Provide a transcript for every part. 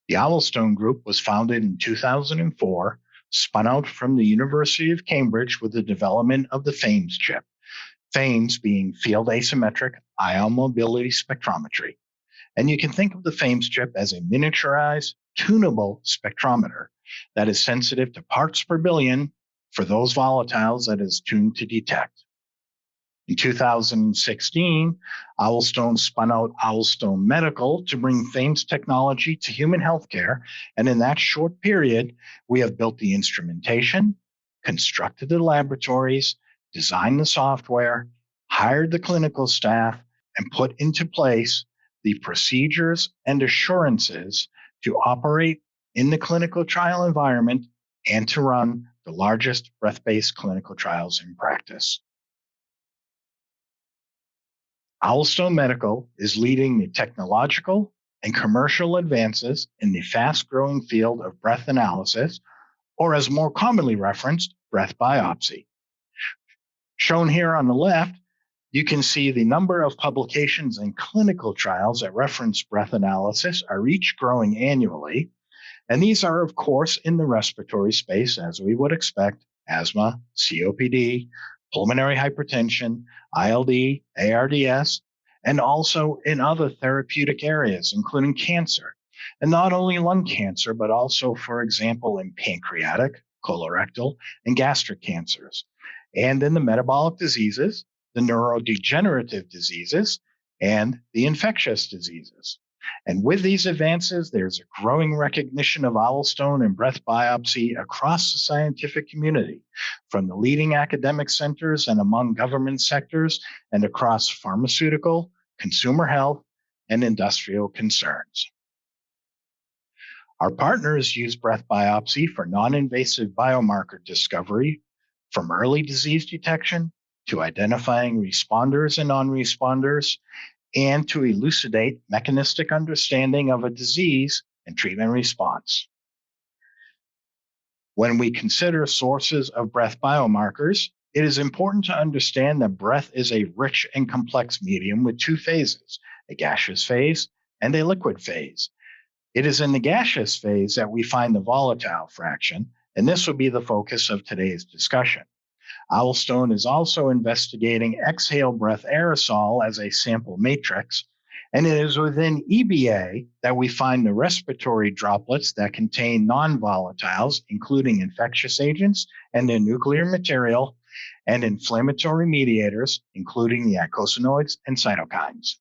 The Owlstone Group was founded in 2004, spun out from the University of Cambridge with the development of the FAMES chip, FAMES being field asymmetric ion mobility spectrometry. And you can think of the FAMES chip as a miniaturized, tunable spectrometer that is sensitive to parts per billion for those volatiles that is tuned to detect. In 2016, Owlstone spun out Owlstone Medical to bring FAMES technology to human healthcare. And in that short period, we have built the instrumentation, constructed the laboratories, designed the software, hired the clinical staff, and put into place the procedures and assurances to operate in the clinical trial environment and to run the largest breath-based clinical trials in practice. Owlstone Medical is leading the technological and commercial advances in the fast-growing field of breath analysis, or as more commonly referenced, breath biopsy. Shown here on the left, you can see the number of publications and clinical trials that reference breath analysis are each growing annually. And these are, of course, in the respiratory space, as we would expect: asthma, COPD, pulmonary hypertension, ILD, ARDS, and also in other therapeutic areas, including cancer. And not only lung cancer, but also, for example, in pancreatic, colorectal, and gastric cancers, and in the metabolic diseases, the neurodegenerative diseases, and the infectious diseases. And with these advances, there's a growing recognition of Owlstone and breath biopsy across the scientific community, from the leading academic centers and among government sectors, and across pharmaceutical, consumer health, and industrial concerns. Our partners use breath biopsy for non-invasive biomarker discovery, from early disease detection to identifying responders and non-responders, and to elucidate mechanistic understanding of a disease and treatment response. When we consider sources of breath biomarkers, it is important to understand that breath is a rich and complex medium with two phases, a gaseous phase and a liquid phase. It is in the gaseous phase that we find the volatile fraction, and this will be the focus of today's discussion. Owlstone is also investigating exhale breath aerosol as a sample matrix, and it is within EBA that we find the respiratory droplets that contain non-volatiles, including infectious agents and their nuclear material, and inflammatory mediators, including the eicosanoids and cytokines.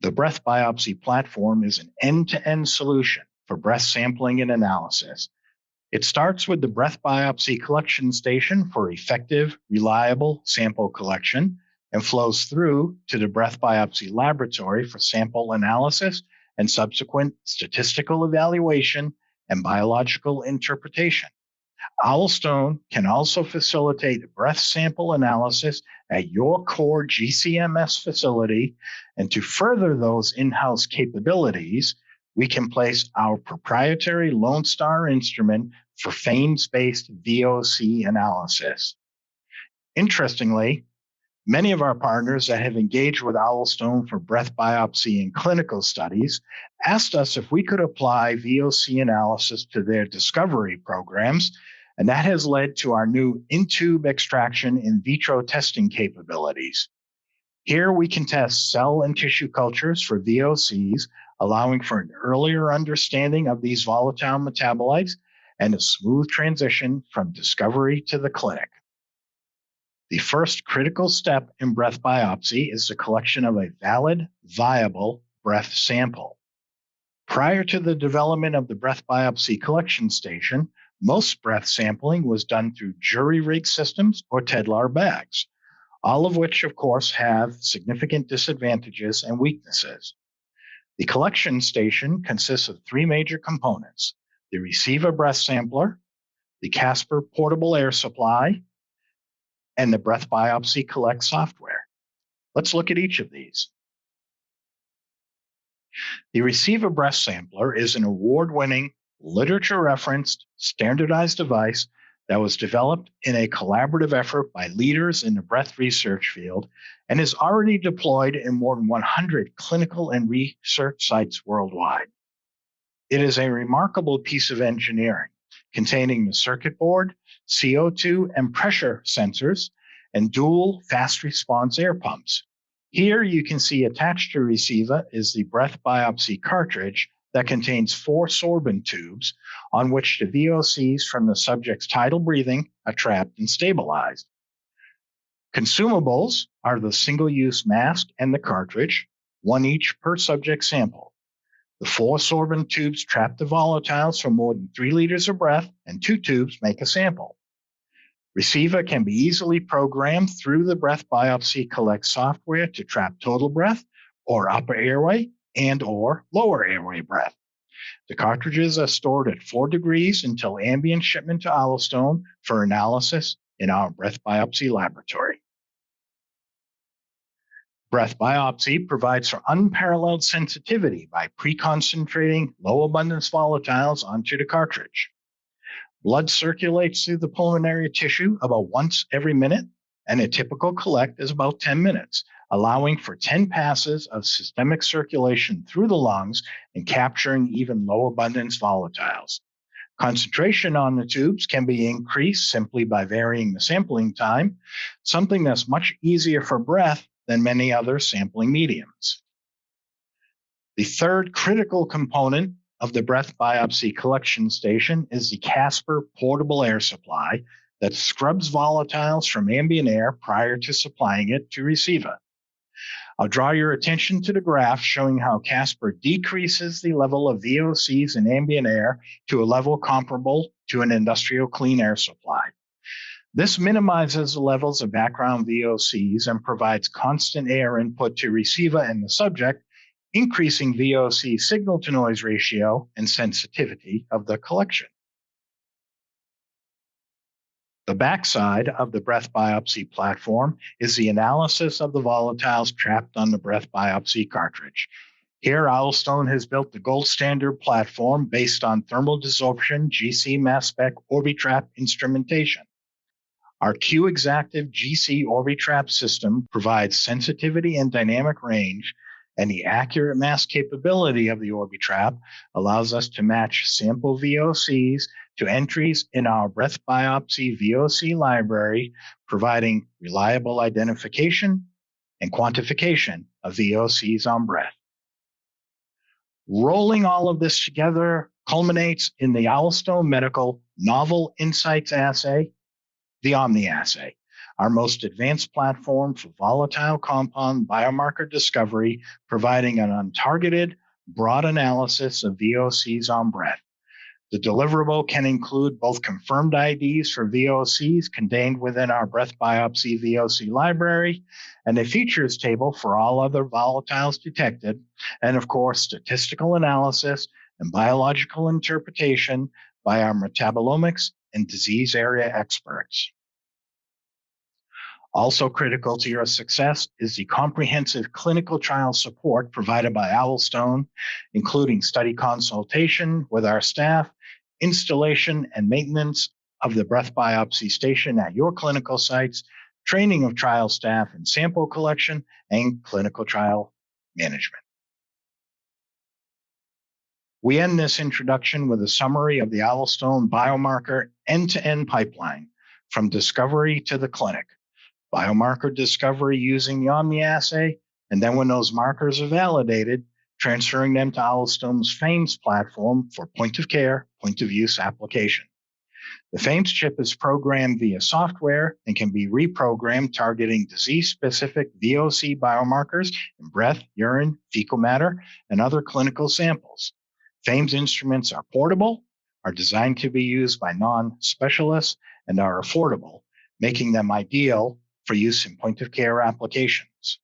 The breath biopsy platform is an end-to-end solution for breath sampling and analysis. It starts with the breath biopsy collection station for effective, reliable sample collection and flows through to the breath biopsy laboratory for sample analysis and subsequent statistical evaluation and biological interpretation. Owlstone can also facilitate breath sample analysis at your core GCMS facility, and to further those in-house capabilities, we can place our proprietary Lone Star instrument for FAMES-based VOC analysis. Interestingly, many of our partners that have engaged with Owlstone for breath biopsy in clinical studies asked us if we could apply VOC analysis to their discovery programs, and that has led to our new in-tube extraction in vitro testing capabilities. Here we can test cell and tissue cultures for VOCs, allowing for an earlier understanding of these volatile metabolites and a smooth transition from discovery to the clinic. The first critical step in breath biopsy is the collection of a valid, viable breath sample. Prior to the development of the breath biopsy collection station, most breath sampling was done through jury-rig systems or Tedlar bags, all of which, of course, have significant disadvantages and weaknesses. The collection station consists of three major components: the receiver breath sampler, the Casper portable air supply, and the breath biopsy collect software. Let's look at each of these. The receiver breath sampler is an award-winning, literature-referenced, standardized device that was developed in a collaborative effort by leaders in the breath research field and is already deployed in more than 100 clinical and research sites worldwide. It is a remarkable piece of engineering containing the circuit board, CO2 and pressure sensors, and dual fast response air pumps. Here you can see attached to receiver is the breath biopsy cartridge that contains 4 sorbent tubes on which the VOCs from the subject's tidal breathing are trapped and stabilized. Consumables are the single-use mask and the cartridge, one each per subject sample. The 4 sorbent tubes trap the volatiles for more than 3 liters of breath, and 2 tubes make a sample. Receiver can be easily programmed through the breath biopsy collect software to trap total breath or upper airway and or lower airway breath. The cartridges are stored at 4 degrees until ambient shipment to Owlstone for analysis in our breath biopsy laboratory. Breath biopsy provides for unparalleled sensitivity by pre-concentrating low abundance volatiles onto the cartridge. Blood circulates through the pulmonary tissue about once every minute, and a typical collect is about 10 minutes, allowing for 10 passes of systemic circulation through the lungs and capturing even low abundance volatiles. Concentration on the tubes can be increased simply by varying the sampling time, something that's much easier for breath than many other sampling mediums. The third critical component of the breath biopsy collection station is the Casper portable air supply that scrubs volatiles from ambient air prior to supplying it to receiver. I'll draw your attention to the graph showing how Casper decreases the level of VOCs in ambient air to a level comparable to an industrial clean air supply. This minimizes the levels of background VOCs and provides constant air input to receiver and the subject, increasing VOC signal-to-noise ratio and sensitivity of the collection. The backside of the breath biopsy platform is the analysis of the volatiles trapped on the breath biopsy cartridge. Here, Owlstone has built the gold standard platform based on thermal desorption GC mass spec Orbitrap instrumentation. Our Q-Exactive GC Orbitrap system provides sensitivity and dynamic range, and the accurate mass capability of the Orbitrap allows us to match sample VOCs to entries in our breath biopsy VOC library, providing reliable identification and quantification of VOCs on breath. Rolling all of this together culminates in the Owlstone Medical Novel Insights Assay, the OmniAssay, our most advanced platform for volatile compound biomarker discovery, providing an untargeted, broad analysis of VOCs on breath. The deliverable can include both confirmed IDs for VOCs contained within our breath biopsy VOC library and a features table for all other volatiles detected, and of course, statistical analysis and biological interpretation by our metabolomics and disease area experts. Also critical to your success is the comprehensive clinical trial support provided by Owlstone, including study consultation with our staff, installation and maintenance of the breath biopsy station at your clinical sites, training of trial staff in sample collection, and clinical trial management. We end this introduction with a summary of the Owlstone biomarker end-to-end pipeline from discovery to the clinic. Biomarker discovery using the OmniAssay, and then when those markers are validated, transferring them to Owlstone's FAMES platform for point-of-care, point-of-use application. The FAMES chip is programmed via software and can be reprogrammed targeting disease-specific VOC biomarkers in breath, urine, fecal matter, and other clinical samples. FAMES instruments are portable, are designed to be used by non-specialists, and are affordable, making them ideal for use in point-of-care applications.